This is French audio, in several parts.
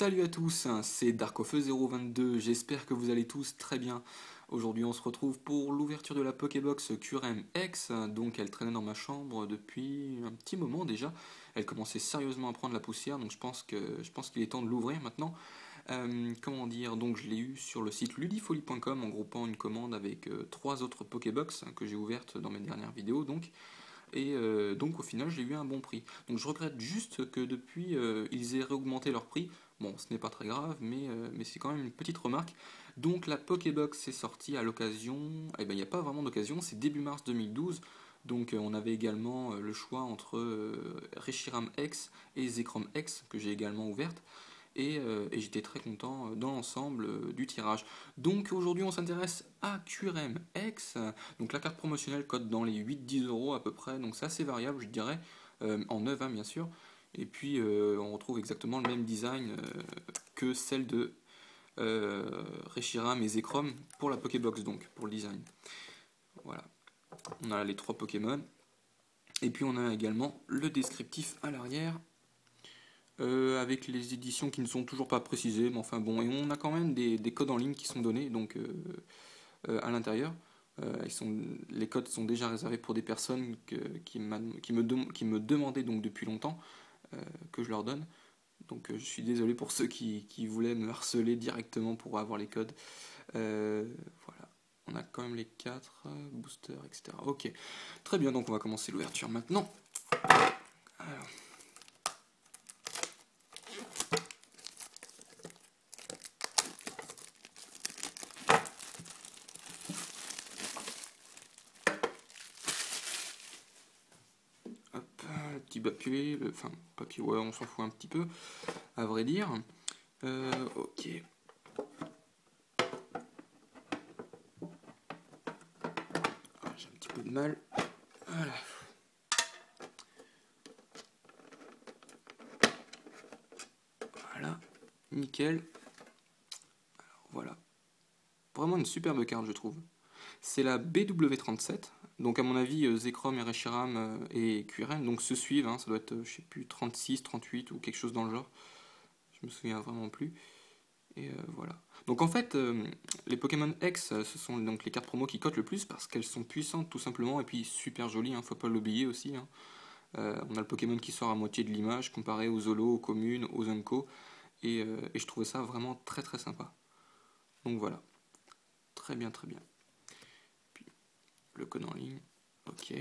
Salut à tous, c'est Darkofeu022, j'espère que vous allez tous très bien. Aujourd'hui on se retrouve pour l'ouverture de la Pokébox Curem X, donc elle traînait dans ma chambre depuis un petit moment déjà. Elle commençait sérieusement à prendre la poussière, donc je pense qu'il est temps de l'ouvrir maintenant. Comment dire, donc je l'ai eu sur le site ludifolie.com en groupant une commande avec trois autres Pokébox que j'ai ouvertes dans mes dernières vidéos donc. Et donc au final j'ai eu un bon prix. Donc je regrette juste que depuis ils aient réaugmenté leur prix. Bon, ce n'est pas très grave, mais c'est quand même une petite remarque. Donc la Pokébox est sortie à l'occasion. Eh ben il n'y a pas vraiment d'occasion, c'est début mars 2012. Donc on avait également le choix entre Reshiram X et Zekrom X que j'ai également ouverte et j'étais très content dans l'ensemble du tirage. Donc aujourd'hui on s'intéresse à QRM X, donc la carte promotionnelle cote dans les 8-10 euros à peu près, donc c'est assez variable je dirais, en neuf bien sûr, et puis on retrouve exactement le même design que celle de Reshiram et Zekrom pour la Pokébox donc, pour le design. Voilà, on a les trois Pokémon, et puis on a également le descriptif à l'arrière, avec les éditions qui ne sont toujours pas précisées, mais enfin bon, et on a quand même des codes en ligne qui sont donnés donc à l'intérieur. Les codes sont déjà réservés pour des personnes qui me demandaient donc depuis longtemps que je leur donne. Donc je suis désolé pour ceux qui voulaient me harceler directement pour avoir les codes. Voilà, on a quand même les 4 boosters, etc. Ok, très bien, donc on va commencer l'ouverture maintenant. Alors, le petit papier, enfin papier, ouais, on s'en fout un petit peu, à vrai dire. Ok. Ah, j'ai un petit peu de mal. Voilà. Voilà. Nickel. Alors, voilà. Vraiment une superbe carte, je trouve. C'est la BW37. Donc à mon avis, Zekrom et Reshiram et QRM donc se suivent. Hein, ça doit être, je sais plus, 36, 38 ou quelque chose dans le genre. Je me souviens vraiment plus. Et voilà. Donc en fait, les Pokémon X, ce sont donc les cartes promo qui cotent le plus parce qu'elles sont puissantes tout simplement et puis super jolies, hein, faut pas l'oublier aussi. Hein. On a le Pokémon qui sort à moitié de l'image comparé aux Holo, aux communes, aux Unco. Et je trouvais ça vraiment très très sympa. Donc voilà. Très bien, très bien. Puis le code en ligne. Ok.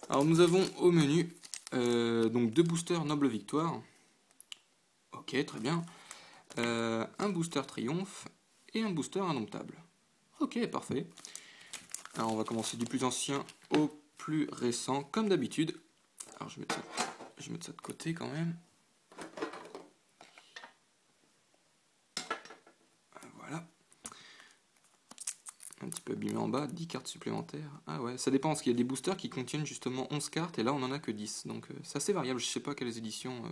Alors nous avons au menu donc deux boosters Noble Victoire. Ok, très bien. Un booster Triomphe et un booster Indomptable. Ok, parfait. Alors on va commencer du plus ancien au plus récent, comme d'habitude. Alors je vais mettre ça de côté quand même. Voilà. Un petit peu abîmé en bas, 10 cartes supplémentaires. Ah ouais, ça dépend, parce qu'il y a des boosters qui contiennent justement 11 cartes, et là on en a que 10. Donc c'est assez variable, je sais pas quelles éditions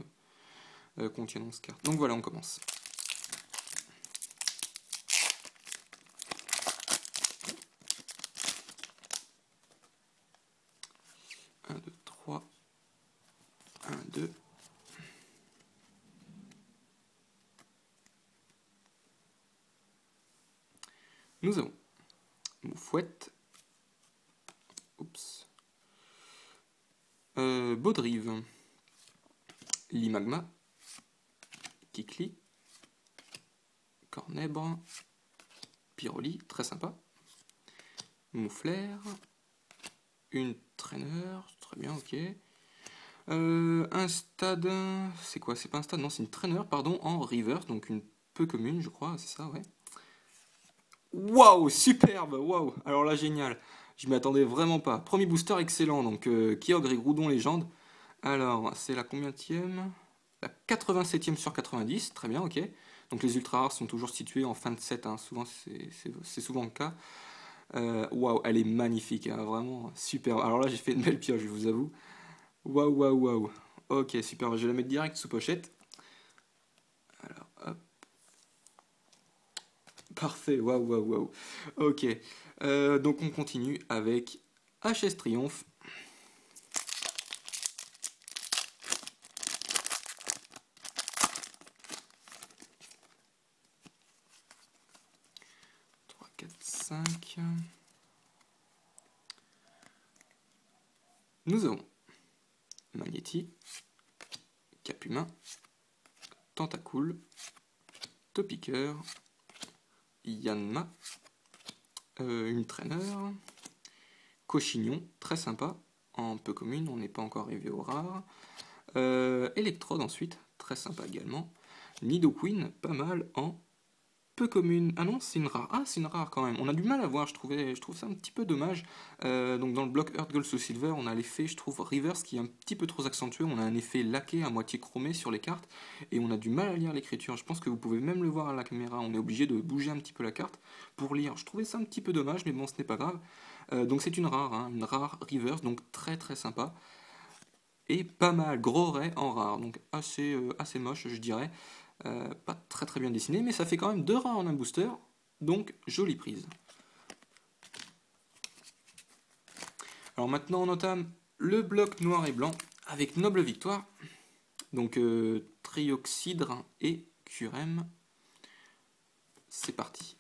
contiennent 11 cartes. Donc voilà, on commence. Un, 2, 3. 1, 2. Nous avons Moufouette. Oups. Baudrive. Limagma. Kikli. Cornèbre. Pyroli, très sympa. Moufleur. Une traîneur, très bien, ok. Un stade, c'est quoi? C'est pas un stade, non, c'est une traîneur, pardon, en reverse, donc une peu commune, je crois, c'est ça, ouais. Waouh, superbe, waouh, alors là, génial. Je m'y attendais vraiment pas. Premier booster excellent, donc Kyogre et Groudon légende. Alors, c'est la combienième? La 87e sur 90, très bien, ok. Donc les ultra rares sont toujours situés en fin de set, hein. Souvent c'est souvent le cas. Waouh, elle est magnifique, hein, vraiment super. Alors là, j'ai fait une belle pioche, je vous avoue. Waouh, waouh, waouh. Ok, super, je vais la mettre direct sous pochette. Alors, hop. Parfait, waouh, waouh, waouh. Ok, donc on continue avec HS Triomphe. 5. Nous avons Magnéti, Cap Humain, Tentacool, Topiqueur, Yanma, une traîneur, Cochignon, très sympa, en peu commune, on n'est pas encore arrivé au rare. Electrode ensuite, très sympa également. Nidoqueen, pas mal en peu commune. Ah non, c'est une rare. Ah, c'est une rare quand même. On a du mal à voir, je trouve ça un petit peu dommage. Donc dans le bloc Earth Gold sous Silver, on a l'effet, je trouve, Reverse qui est un petit peu trop accentué. On a un effet laqué à moitié chromé sur les cartes et on a du mal à lire l'écriture. Je pense que vous pouvez même le voir à la caméra. On est obligé de bouger un petit peu la carte pour lire. Je trouvais ça un petit peu dommage, mais bon, ce n'est pas grave. Donc c'est une rare Reverse, donc très très sympa. Et pas mal, gros ray en rare, donc assez moche je dirais. Pas très très bien dessiné, mais ça fait quand même 2 rares en un booster, donc jolie prise. Alors maintenant on entame le bloc noir et blanc avec Noble Victoire, donc Trioxydre et Curem. C'est parti.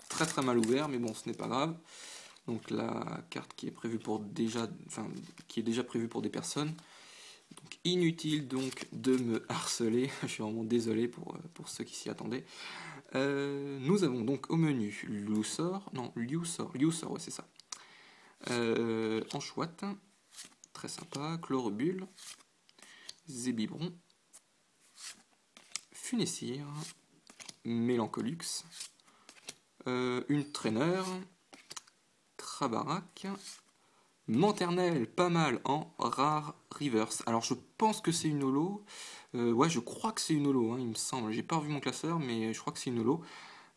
Très très mal ouvert, mais bon, ce n'est pas grave. Donc la carte qui est prévue pour qui est déjà prévue pour des personnes. Donc inutile donc de me harceler. Je suis vraiment désolé pour ceux qui s'y attendaient. Nous avons donc au menu Lussor, ouais c'est ça. Anchouette, très sympa. Chlorobule, Zébibron, Funessire, Mélancolux, une traîneur, Trabarak, Manternelle, pas mal en rare reverse. Alors je pense que c'est une holo. Ouais, je crois que c'est une holo, hein, il me semble. J'ai pas revu mon classeur, mais je crois que c'est une holo.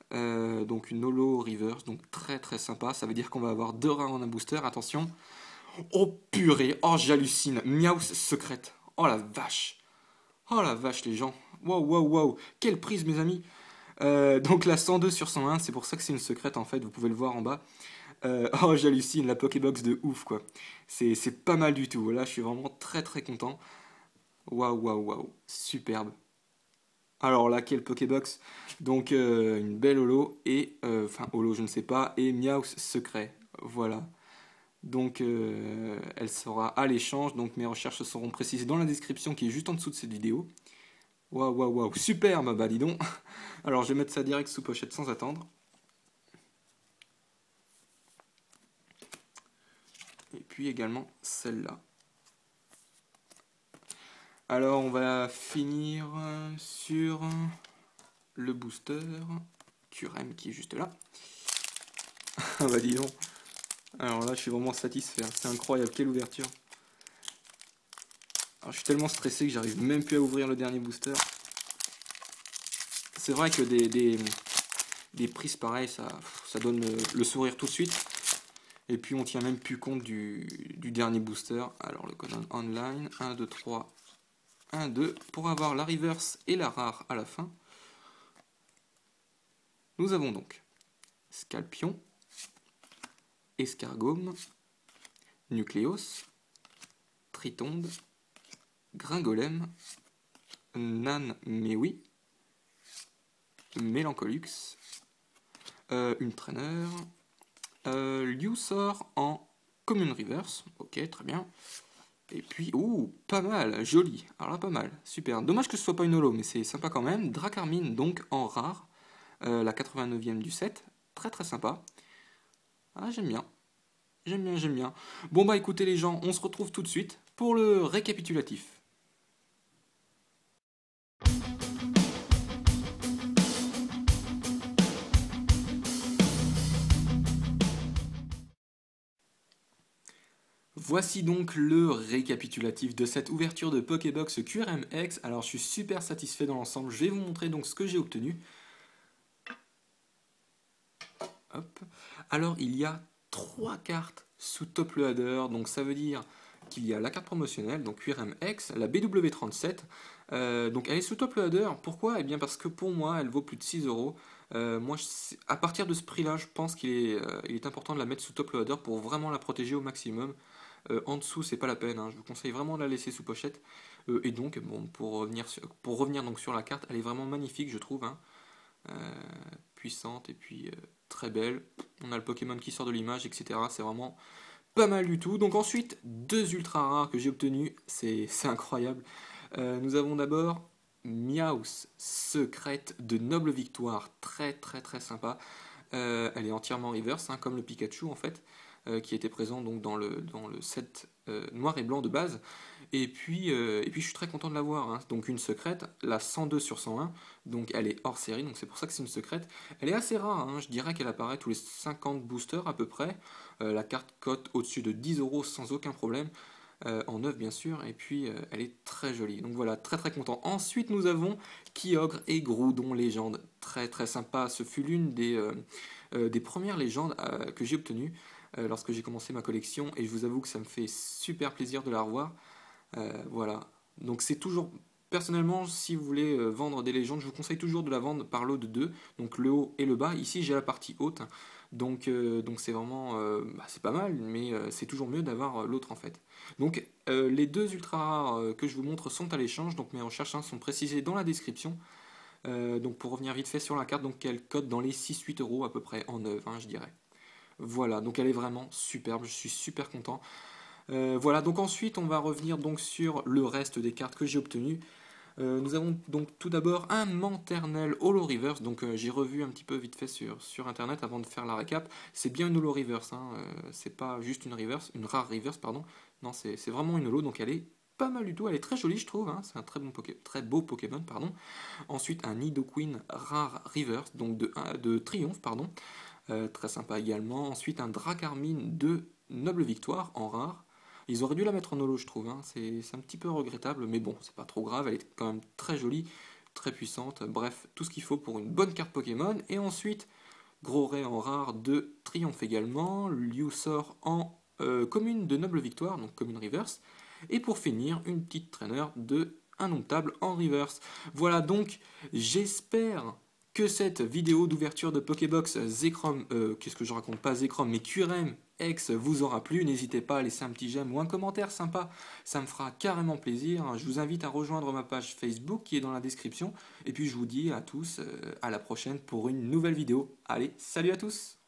Donc une holo reverse, donc très très sympa. Ça veut dire qu'on va avoir 2 rares en un booster. Attention. Oh purée, oh j'hallucine. Miaus secrète. Oh la vache. Oh la vache les gens. Waouh, waouh, waouh. Quelle prise mes amis. Donc la 102 sur 101, c'est pour ça que c'est une secrète en fait, vous pouvez le voir en bas. Oh j'hallucine, la Pokébox de ouf quoi. C'est pas mal du tout, là je suis vraiment très très content. Waouh waouh waouh, superbe. Alors là, quelle Pokébox. Donc une belle holo, et enfin holo je ne sais pas, et Miaus secret, voilà. Donc elle sera à l'échange, donc mes recherches seront précisées dans la description qui est juste en dessous de cette vidéo. Waouh, waouh, waouh, superbe, bah dis donc. Alors je vais mettre ça direct sous pochette sans attendre. Et puis également celle-là. Alors on va finir sur le booster Curem qui est juste là. Ah bah dis donc. Alors là je suis vraiment satisfait, c'est incroyable, quelle ouverture. Alors je suis tellement stressé que j'arrive même plus à ouvrir le dernier booster. C'est vrai que des prises pareilles, ça donne le sourire tout de suite. Et puis on tient même plus compte du dernier booster. Alors le code online, 1, 2, 3, 1, 2, pour avoir la reverse et la rare à la fin. Nous avons donc Scalpion, Escargome, Nucléos, Tritonde, Gringolem, Nanmewi, Mélancolux, une traîneur, Lussor en Commune Reverse, ok très bien. Et puis, ouh, pas mal, joli, alors là pas mal, super. Dommage que ce soit pas une holo, mais c'est sympa quand même. Dracarmine donc en rare, la 89e du set, très très sympa. Ah j'aime bien, j'aime bien, j'aime bien. Bon bah écoutez les gens, on se retrouve tout de suite pour le récapitulatif. Voici donc le récapitulatif de cette ouverture de Pokébox QRMX. Alors je suis super satisfait dans l'ensemble, je vais vous montrer donc ce que j'ai obtenu. Hop. Alors il y a 3 cartes sous top loader, donc ça veut dire qu'il y a la carte promotionnelle, donc QRMX, la BW37, donc elle est sous top loader, pourquoi? Eh bien parce que pour moi elle vaut plus de 6 euros. Moi, à partir de ce prix-là, je pense qu'il est important de la mettre sous top loader pour vraiment la protéger au maximum. En dessous, c'est pas la peine, hein. Je vous conseille vraiment de la laisser sous pochette. Et donc, bon, pour revenir donc sur la carte, elle est vraiment magnifique, je trouve, hein. Euh, Puissante et puis très belle. On a le Pokémon qui sort de l'image, etc. C'est vraiment pas mal du tout. Donc ensuite, deux ultra rares que j'ai obtenus, c'est incroyable. Nous avons d'abord Miaus secrète de noble victoire, très très très sympa. Elle est entièrement reverse, hein, comme le Pikachu en fait, qui était présent donc dans le set noir et blanc de base. Et puis je suis très content de l'avoir, hein. Donc une secrète, la 102 sur 101, donc elle est hors série, donc c'est pour ça que c'est une secrète. Elle est assez rare, hein, je dirais qu'elle apparaît tous les 50 boosters à peu près. La carte cote au-dessus de 10 euros sans aucun problème. En neuf bien sûr, et puis elle est très jolie. Donc voilà, très très content. Ensuite nous avons Kyogre et Groudon légende, très très sympa. Ce fut l'une des premières légendes que j'ai obtenues lorsque j'ai commencé ma collection, et je vous avoue que ça me fait super plaisir de la revoir. Voilà. Donc c'est toujours. Personnellement, si vous voulez vendre des légendes, je vous conseille toujours de la vendre par lot de deux, donc le haut et le bas. Ici, j'ai la partie haute, donc c'est vraiment, c'est pas mal, mais c'est toujours mieux d'avoir l'autre en fait. Donc les deux ultra rares que je vous montre sont à l'échange, donc mes recherches, hein, sont précisées dans la description. Donc pour revenir vite fait sur la carte, donc elle cote dans les 6-8 euros à peu près en neuf, hein, je dirais. Voilà, donc elle est vraiment superbe, je suis super content. Voilà, donc ensuite on va revenir donc sur le reste des cartes que j'ai obtenues. Nous avons donc tout d'abord un Manternel Holo Reverse, donc j'ai revu un petit peu vite fait sur internet avant de faire la récap. C'est bien une Holo Reverse, hein, c'est pas juste une rare Reverse, pardon. Non, c'est vraiment une Holo, donc elle est pas mal du tout, elle est très jolie je trouve, hein, c'est un très beau Pokémon, pardon. Ensuite un Nidoqueen rare Reverse, donc de Triomphe, pardon. Très sympa également. Ensuite un Dracarmine de Noble Victoire en rare. Ils auraient dû la mettre en holo, je trouve, hein. C'est un petit peu regrettable, mais bon, c'est pas trop grave. Elle est quand même très jolie, très puissante. Bref, tout ce qu'il faut pour une bonne carte Pokémon. Et ensuite, Gros Ray en rare de Triomphe également. Liusor en commune de Noble Victoire, donc commune reverse. Et pour finir, une petite trainer de Indomptable en reverse. Voilà donc, j'espère que cette vidéo d'ouverture de Pokébox Zekrom, qu'est-ce que je raconte, pas Zekrom, mais QRM X vous aura plu. N'hésitez pas à laisser un petit j'aime ou un commentaire sympa, ça me fera carrément plaisir. Je vous invite à rejoindre ma page Facebook qui est dans la description. Et puis je vous dis à tous à la prochaine pour une nouvelle vidéo. Allez, salut à tous!